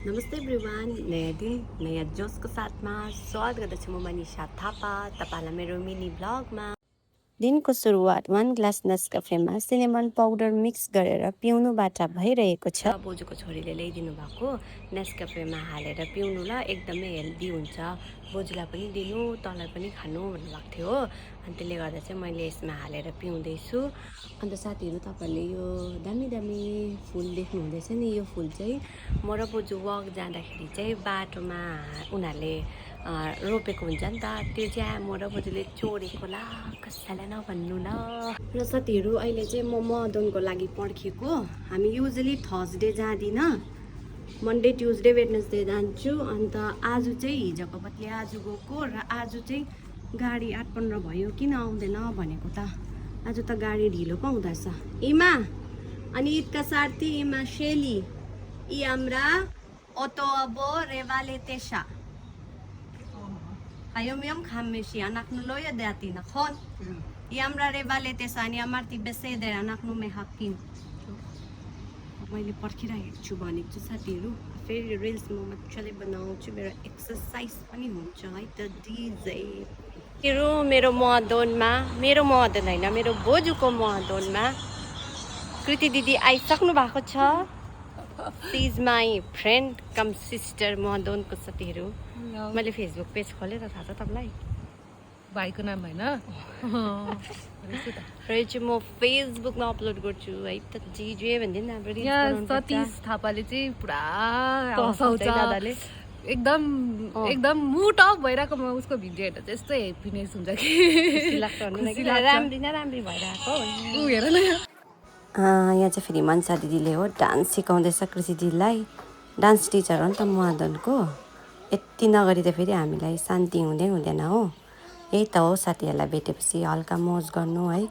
नमस्ते एभ्रिवान, नयाँ दिन नयाँ जोसको साथमा स्वागत गर्दछु म मनिषा थापा तपाईँलाई मेरो मिनी ब्लगमा। दिनको सुरुवात 1 ग्लास नेस्काफेमा सिनेमन पाउडर मिक्स गरेर पिउनुबाट भइरहेको छ। बोजूको छोरीले ल्याइदिनु भएको नेस्काफेमा हालेर पिउनु ल एकदमै हेल्दी हुन्छ, बोजूलाई पनि दिनु तँलाई पनि खानु भन्नुभएको थियो हो। अनि त्यसले गर्दा चाहिँ मैले यसमा हालेर पिउँदैछु। अन्त साथीहरू, तपाईँहरूले यो दामी दामी फुल देख्नुहुँदैछ नि, यो फुल चाहिँ म र बोजू वक जाँदाखेरि चाहिँ बाटोमा उनीहरूले रोपेको हुन्छ नि त, त्यो चाहिँ म र बोजूले चोरेको ला, कसैलाई नभन्नु ल। र साथीहरू, अहिले चाहिँ म मदनको लागि पर्खेको। हामी युजली थर्सडे जाँदिनँ, मन्डे ट्युजडे वेडनेसडे जान्छु। अन्त आज चाहिँ हिजोको बदली आज गएको, र आज चाहिँ गाडी 8:15 भयो, किन आउँदैन भनेको त। आज त गाडी ढिलो पो हुँदैछ। इमा अनि ईदका सार्थी इमा शेली 이 암라 오토아보 레발레테샤 하요미엄 감메시 아낙누 로야 데아티나 콘 이 암라 레발레테사 अनि 아마르티 बेसेदेर 아낙누 मेहाकिन। मैले पर्खिरहेको छु भनेको छु साथीहरू, फेरि रिल्स म मजाले बनाउँछु, मेरो एक्सर्साइज पनि हुन्छ है त डिजे। मेरो महदोनमा, मेरो महदोन होइन, मेरो बोजूको महदोनमा कृति दिदी आइसक्नु भएको छ। She is my friend cum sister महदोनको साथीहरू। मैले फेसबुक पेज खोलेर थाहा छ तपाईँलाई, भाइको नाम होइन र चाहिँ म फेसबुकमा अपलोड गर्छु है त जिजे भन्दै नि। हाम्रो यहाँ सतीश थापाले चाहिँ पुरा हँसाउँछ, एकदम एकदम मुड अफ भइरहेकोमा उसको भिडियो हेर्दा चाहिँ यस्तो ह्याप्पिनेस हुन्छ कि राम्री न राम्री भइरहेको ऊ हेर न। यहाँ चाहिँ फेरि मनसा दिदीले हो डान्स सिकाउँदैछ कृषि दिदीलाई, डान्स टिचर हो नि त महदनको। यति नगरी त फेरि हामीलाई शान्ति हुँदैन हो। यही त हो साथीहरूलाई भेटेपछि हल्का मोज गर्नु है।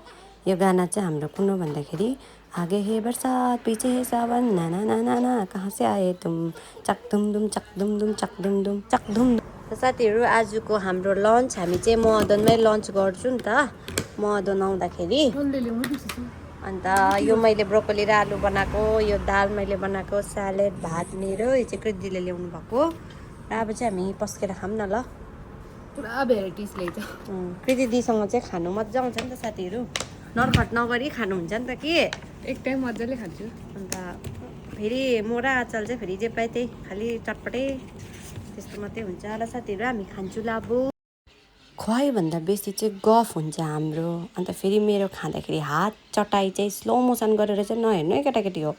यो गाना चाहिँ हाम्रो कुन हो भन्दाखेरि आगे हे बरसात पिछे हे सावन नाना नाना ना कहाँ से आए तुम चक दुम दुम चक दुम दुम चक दुम दुम चक दुम दुम। साथीहरू, आजको हाम्रो लन्च हामी चाहिँ महदनमै लन्च गर्छु नि त, महदन आउँदाखेरि। अन्त यो मैले ब्रोकोली र आलु बनाएको, यो दाल मैले बनाएको, स्यालेड भात मेरो, यो चाहिँ कृतिले ल्याउनु भएको। र अब चाहिँ हामी पस्केर खाऊँ न ल। पुरा भेराइटिज ल्याइछ। कृति दिदीसँग चाहिँ खानु मजा आउँछ नि त साथीहरू, नर्खट नगरी खानुहुन्छ नि त कि। एक टाइम मजाले खान्छु। अन्त फेरि म र आचल चाहिँ फेरि जे पाए त्यही खालि चटपटे त्यस्तो मात्रै हुन्छ ल साथीहरू। हामी खान्छु ल अब। खुवाइभन्दा बेसी चाहिँ गफ हुन्छ हाम्रो। अन्त फेरि मेरो खाँदाखेरि हात चटाइ चाहिँ स्लो मोसन गरेर चाहिँ नहेर्नु है केटाकेटी हो।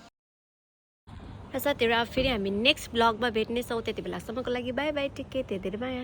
र साथीहरू, अब फेरि हामी नेक्स्ट ब्लगमा भेट्नेछौँ। त्यति बेलासम्मको लागि बाई बाई, टेक केयर, धेरै धेरै माया।